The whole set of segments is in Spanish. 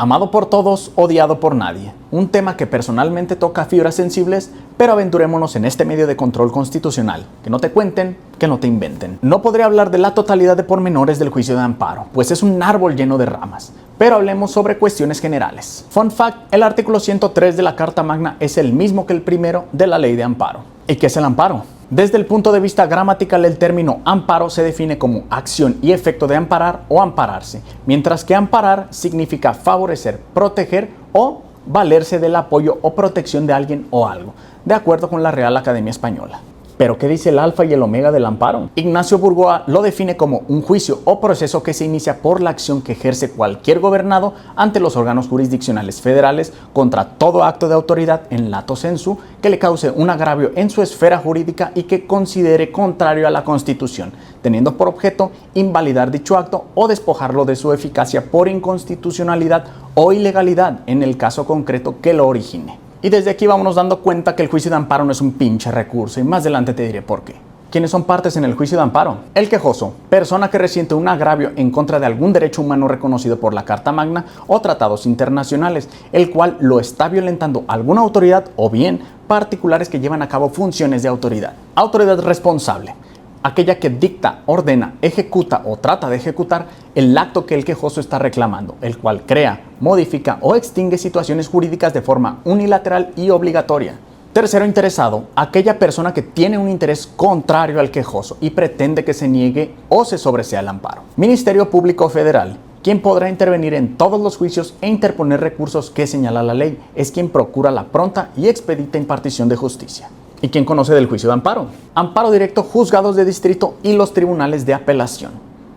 Amado por todos, odiado por nadie. Un tema que personalmente toca fibras sensibles, pero aventurémonos en este medio de control constitucional. Que no te cuenten, que no te inventen. No podré hablar de la totalidad de pormenores del juicio de amparo, pues es un árbol lleno de ramas. Pero hablemos sobre cuestiones generales. Fun fact, el artículo 103 de la Carta Magna es el mismo que el primero de la Ley de Amparo. ¿Y qué es el amparo? Desde el punto de vista gramatical, el término amparo se define como acción y efecto de amparar o ampararse, mientras que amparar significa favorecer, proteger o valerse del apoyo o protección de alguien o algo, de acuerdo con la Real Academia Española. ¿Pero qué dice el alfa y el omega del amparo? Ignacio Burgoa lo define como un juicio o proceso que se inicia por la acción que ejerce cualquier gobernado ante los órganos jurisdiccionales federales contra todo acto de autoridad en lato sensu que le cause un agravio en su esfera jurídica y que considere contrario a la Constitución, teniendo por objeto invalidar dicho acto o despojarlo de su eficacia por inconstitucionalidad o ilegalidad en el caso concreto que lo origine. Y desde aquí vámonos dando cuenta que el juicio de amparo no es un pinche recurso, y más adelante te diré por qué. ¿Quiénes son partes en el juicio de amparo? El quejoso, persona que resiente un agravio en contra de algún derecho humano reconocido por la Carta Magna o tratados internacionales, el cual lo está violentando alguna autoridad o bien particulares que llevan a cabo funciones de autoridad. Autoridad responsable, aquella que dicta, ordena, ejecuta o trata de ejecutar el acto que el quejoso está reclamando, el cual crea, modifica o extingue situaciones jurídicas de forma unilateral y obligatoria. Tercero interesado, aquella persona que tiene un interés contrario al quejoso y pretende que se niegue o se sobresea el amparo. Ministerio Público Federal, quien podrá intervenir en todos los juicios e interponer recursos que señala la ley, es quien procura la pronta y expedita impartición de justicia. ¿Y quién conoce del juicio de amparo? Amparo directo, juzgados de distrito y los tribunales de apelación,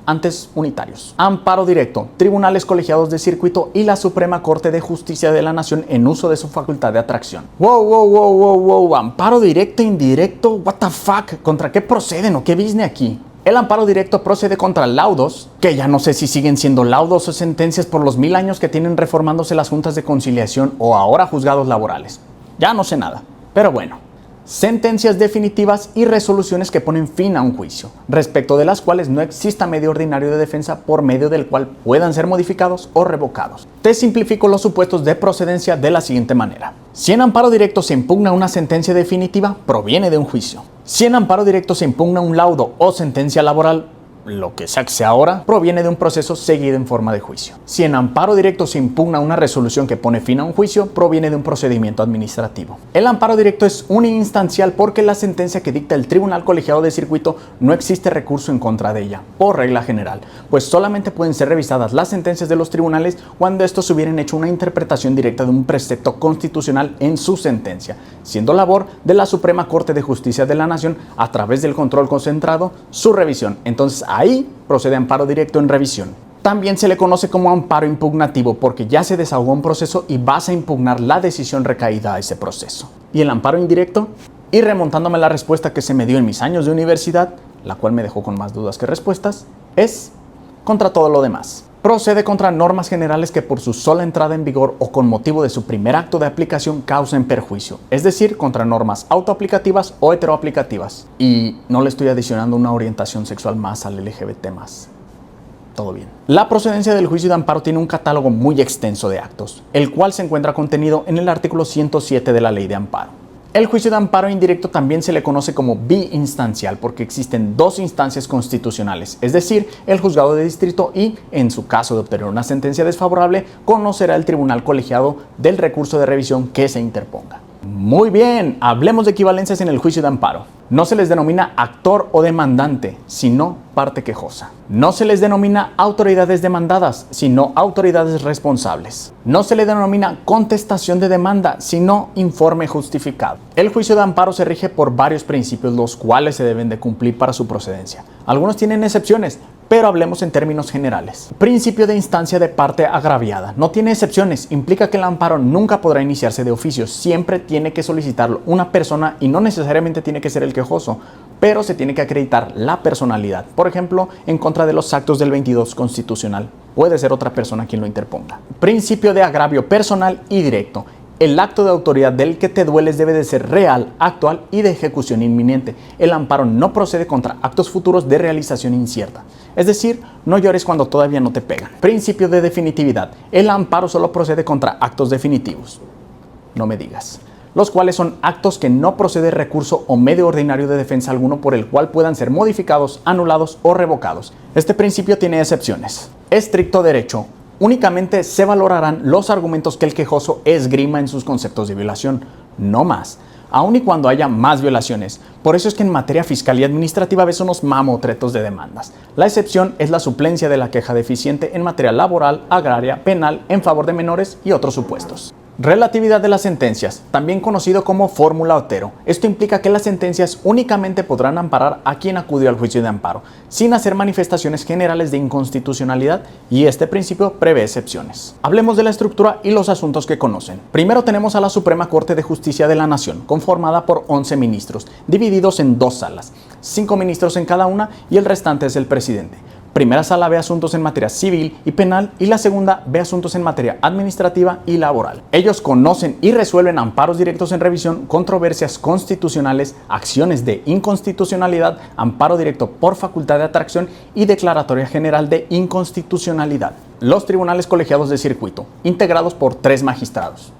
antes unitarios. Amparo directo, tribunales colegiados de circuito y la Suprema Corte de Justicia de la Nación en uso de su facultad de atracción. Wow, amparo directo, indirecto, what the fuck, ¿contra qué proceden o qué business aquí? El amparo directo procede contra laudos, que ya no sé si siguen siendo laudos o sentencias por los 1000 años que tienen reformándose las juntas de conciliación o ahora juzgados laborales. Ya no sé nada, pero bueno. Sentencias definitivas y resoluciones que ponen fin a un juicio, respecto de las cuales no exista medio ordinario de defensa por medio del cual puedan ser modificados o revocados. Te simplifico los supuestos de procedencia de la siguiente manera. Si en amparo directo se impugna una sentencia definitiva, proviene de un juicio. Si en amparo directo se impugna un laudo o sentencia laboral, lo que sea ahora, proviene de un proceso seguido en forma de juicio. Si en amparo directo se impugna una resolución que pone fin a un juicio, proviene de un procedimiento administrativo. El amparo directo es uninstancial porque la sentencia que dicta el Tribunal Colegiado de Circuito no existe recurso en contra de ella, por regla general, pues solamente pueden ser revisadas las sentencias de los tribunales cuando estos hubieran hecho una interpretación directa de un precepto constitucional en su sentencia, siendo labor de la Suprema Corte de Justicia de la Nación, a través del control concentrado, su revisión. Entonces, ahí procede amparo directo en revisión. También se le conoce como amparo impugnativo porque ya se desahogó un proceso y vas a impugnar la decisión recaída a ese proceso. ¿Y el amparo indirecto? Y remontándome a la respuesta que se me dio en mis años de universidad, la cual me dejó con más dudas que respuestas, es contra todo lo demás. Procede contra normas generales que por su sola entrada en vigor o con motivo de su primer acto de aplicación causen perjuicio, es decir, contra normas autoaplicativas o heteroaplicativas. Y no le estoy adicionando una orientación sexual más al LGBT+. Todo bien. La procedencia del juicio de amparo tiene un catálogo muy extenso de actos, el cual se encuentra contenido en el artículo 107 de la Ley de Amparo. El juicio de amparo indirecto también se le conoce como biinstancial porque existen dos instancias constitucionales, es decir, el juzgado de distrito y, en su caso de obtener una sentencia desfavorable, conocerá el tribunal colegiado del recurso de revisión que se interponga. Muy bien, hablemos de equivalencias en el juicio de amparo. No se les denomina actor o demandante, sino parte quejosa. No se les denomina autoridades demandadas, sino autoridades responsables. No se le denomina contestación de demanda, sino informe justificado. El juicio de amparo se rige por varios principios, los cuales se deben de cumplir para su procedencia. Algunos tienen excepciones, pero hablemos en términos generales. Principio de instancia de parte agraviada. No tiene excepciones, implica que el amparo nunca podrá iniciarse de oficio, siempre tiene que solicitarlo una persona y no necesariamente tiene que ser el quejoso, pero se tiene que acreditar la personalidad. Por ejemplo, en contra de los actos del 22 constitucional, puede ser otra persona quien lo interponga. Principio de agravio personal y directo. El acto de autoridad del que te dueles debe de ser real, actual y de ejecución inminente. El amparo no procede contra actos futuros de realización incierta. Es decir, no llores cuando todavía no te pegan. Principio de definitividad. El amparo solo procede contra actos definitivos. No me digas. Los cuales son actos que no procede recurso o medio ordinario de defensa alguno por el cual puedan ser modificados, anulados o revocados. Este principio tiene excepciones. Estricto derecho. Únicamente se valorarán los argumentos que el quejoso esgrima en sus conceptos de violación, no más, aun y cuando haya más violaciones. Por eso es que en materia fiscal y administrativa ves unos mamotretos de demandas. La excepción es la suplencia de la queja deficiente en materia laboral, agraria, penal, en favor de menores y otros supuestos. Relatividad de las sentencias, también conocido como fórmula Otero. Esto implica que las sentencias únicamente podrán amparar a quien acudió al juicio de amparo, sin hacer manifestaciones generales de inconstitucionalidad, y este principio prevé excepciones. Hablemos de la estructura y los asuntos que conocen. Primero tenemos a la Suprema Corte de Justicia de la Nación, conformada por 11 ministros, divididos en 2 salas, 5 ministros en cada una y el restante es el presidente. Primera sala ve asuntos en materia civil y penal y la segunda ve asuntos en materia administrativa y laboral. Ellos conocen y resuelven amparos directos en revisión, controversias constitucionales, acciones de inconstitucionalidad, amparo directo por facultad de atracción y declaratoria general de inconstitucionalidad. Los tribunales colegiados de circuito, integrados por 3 magistrados.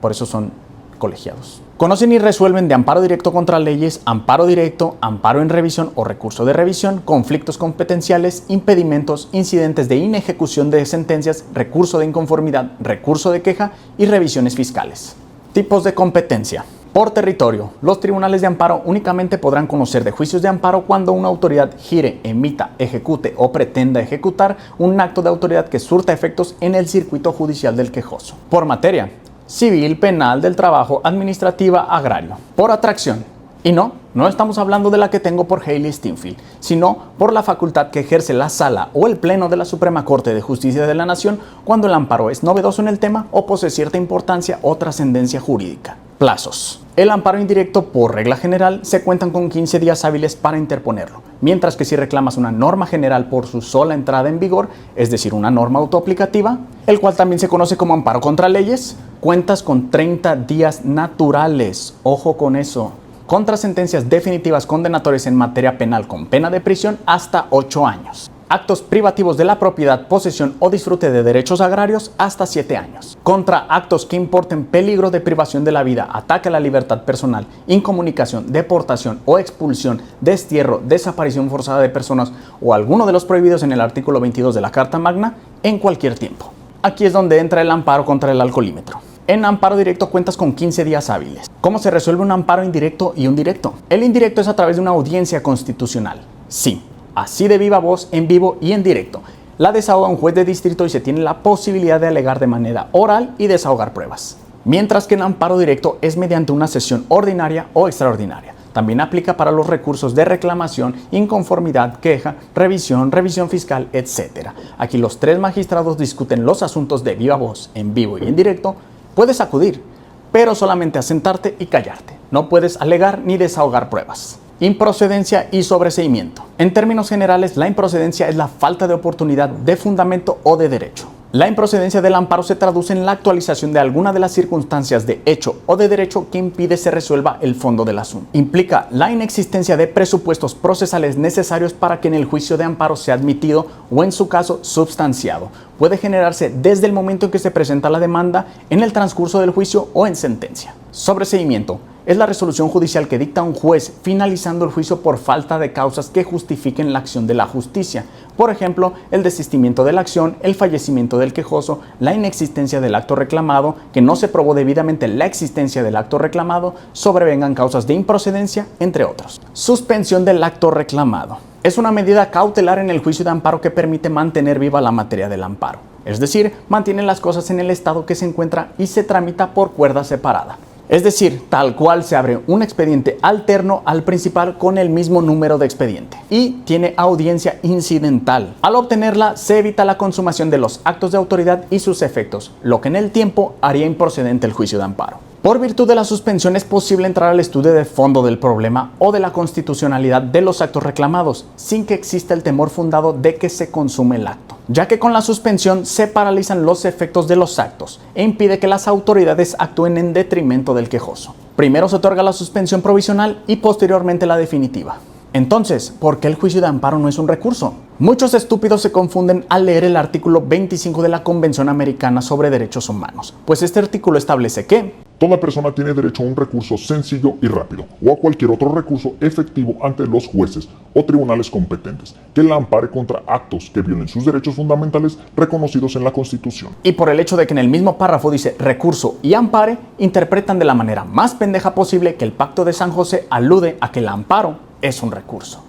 Por eso son colegiados. Conocen y resuelven de amparo directo contra leyes, amparo directo, amparo en revisión o recurso de revisión, conflictos competenciales, impedimentos, incidentes de inejecución de sentencias, recurso de inconformidad, recurso de queja y revisiones fiscales. Tipos de competencia. Por territorio, los tribunales de amparo únicamente podrán conocer de juicios de amparo cuando una autoridad gire, emita, ejecute o pretenda ejecutar un acto de autoridad que surta efectos en el circuito judicial del quejoso. Por materia. Civil, penal, del trabajo, administrativa, agrario. Por atracción. Y no estamos hablando de la que tengo por Hailey Steinfeld, sino por la facultad que ejerce la sala o el pleno de la Suprema Corte de Justicia de la Nación cuando el amparo es novedoso en el tema o posee cierta importancia o trascendencia jurídica. Plazos. El amparo indirecto, por regla general, se cuentan con 15 días hábiles para interponerlo, mientras que si reclamas una norma general por su sola entrada en vigor, es decir, una norma autoaplicativa, el cual también se conoce como amparo contra leyes, cuentas con 30 días naturales. Ojo con eso. Contra sentencias definitivas condenatorias en materia penal con pena de prisión hasta 8 años. Actos privativos de la propiedad, posesión o disfrute de derechos agrarios hasta 7 años. Contra actos que importen peligro de privación de la vida, ataque a la libertad personal, incomunicación, deportación o expulsión, destierro, desaparición forzada de personas o alguno de los prohibidos en el artículo 22 de la Carta Magna en cualquier tiempo. Aquí es donde entra el amparo contra el alcoholímetro. En amparo directo cuentas con 15 días hábiles. ¿Cómo se resuelve un amparo indirecto y un directo? El indirecto es a través de una audiencia constitucional. Sí, así de viva voz, en vivo y en directo. La desahoga un juez de distrito y se tiene la posibilidad de alegar de manera oral y desahogar pruebas. Mientras que en amparo directo es mediante una sesión ordinaria o extraordinaria. También aplica para los recursos de reclamación, inconformidad, queja, revisión fiscal, etc. Aquí los 3 magistrados discuten los asuntos de viva voz, en vivo y en directo. Puedes acudir, pero solamente a sentarte y callarte. No puedes alegar ni desahogar pruebas. Improcedencia y sobreseimiento. En términos generales, la improcedencia es la falta de oportunidad, de fundamento o de derecho. La improcedencia del amparo se traduce en la actualización de alguna de las circunstancias de hecho o de derecho que impide se resuelva el fondo del asunto. Implica la inexistencia de presupuestos procesales necesarios para que en el juicio de amparo sea admitido o en su caso substanciado. Puede generarse desde el momento en que se presenta la demanda, en el transcurso del juicio o en sentencia. Sobreseimiento. Es la resolución judicial que dicta un juez finalizando el juicio por falta de causas que justifiquen la acción de la justicia. Por ejemplo, el desistimiento de la acción, el fallecimiento del quejoso, la inexistencia del acto reclamado, que no se probó debidamente la existencia del acto reclamado, sobrevengan causas de improcedencia, entre otros. Suspensión del acto reclamado. Es una medida cautelar en el juicio de amparo que permite mantener viva la materia del amparo. Es decir, mantiene las cosas en el estado que se encuentra y se tramita por cuerda separada. Es decir, tal cual se abre un expediente alterno al principal con el mismo número de expediente y tiene audiencia incidental. Al obtenerla, se evita la consumación de los actos de autoridad y sus efectos, lo que en el tiempo haría improcedente el juicio de amparo. Por virtud de la suspensión es posible entrar al estudio de fondo del problema o de la constitucionalidad de los actos reclamados, sin que exista el temor fundado de que se consume el acto, ya que con la suspensión se paralizan los efectos de los actos e impide que las autoridades actúen en detrimento del quejoso. Primero se otorga la suspensión provisional y posteriormente la definitiva. Entonces, ¿por qué el juicio de amparo no es un recurso? Muchos estúpidos se confunden al leer el artículo 25 de la Convención Americana sobre Derechos Humanos, pues este artículo establece que toda persona tiene derecho a un recurso sencillo y rápido, o a cualquier otro recurso efectivo ante los jueces o tribunales competentes, que la ampare contra actos que violen sus derechos fundamentales reconocidos en la Constitución. Y por el hecho de que en el mismo párrafo dice recurso y ampare, interpretan de la manera más pendeja posible que el Pacto de San José alude a que el amparo es un recurso.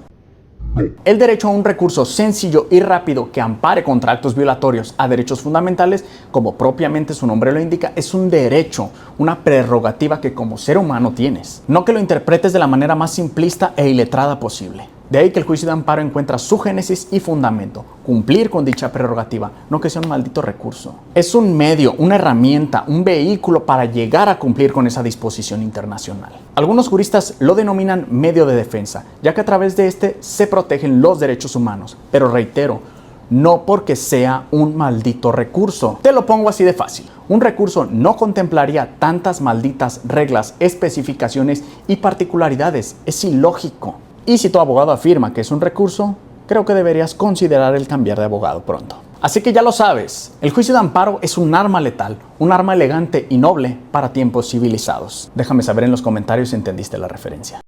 El derecho a un recurso sencillo y rápido que ampare contra actos violatorios a derechos fundamentales, como propiamente su nombre lo indica, es un derecho, una prerrogativa que como ser humano tienes. No que lo interpretes de la manera más simplista e iletrada posible. De ahí que el juicio de amparo encuentra su génesis y fundamento, cumplir con dicha prerrogativa, no que sea un maldito recurso. Es un medio, una herramienta, un vehículo para llegar a cumplir con esa disposición internacional. Algunos juristas lo denominan medio de defensa, ya que a través de este se protegen los derechos humanos. Pero reitero, no porque sea un maldito recurso. Te lo pongo así de fácil. Un recurso no contemplaría tantas malditas reglas, especificaciones y particularidades. Es ilógico. Y si tu abogado afirma que es un recurso, creo que deberías considerar el cambiar de abogado pronto. Así que ya lo sabes, el juicio de amparo es un arma letal, un arma elegante y noble para tiempos civilizados. Déjame saber en los comentarios si entendiste la referencia.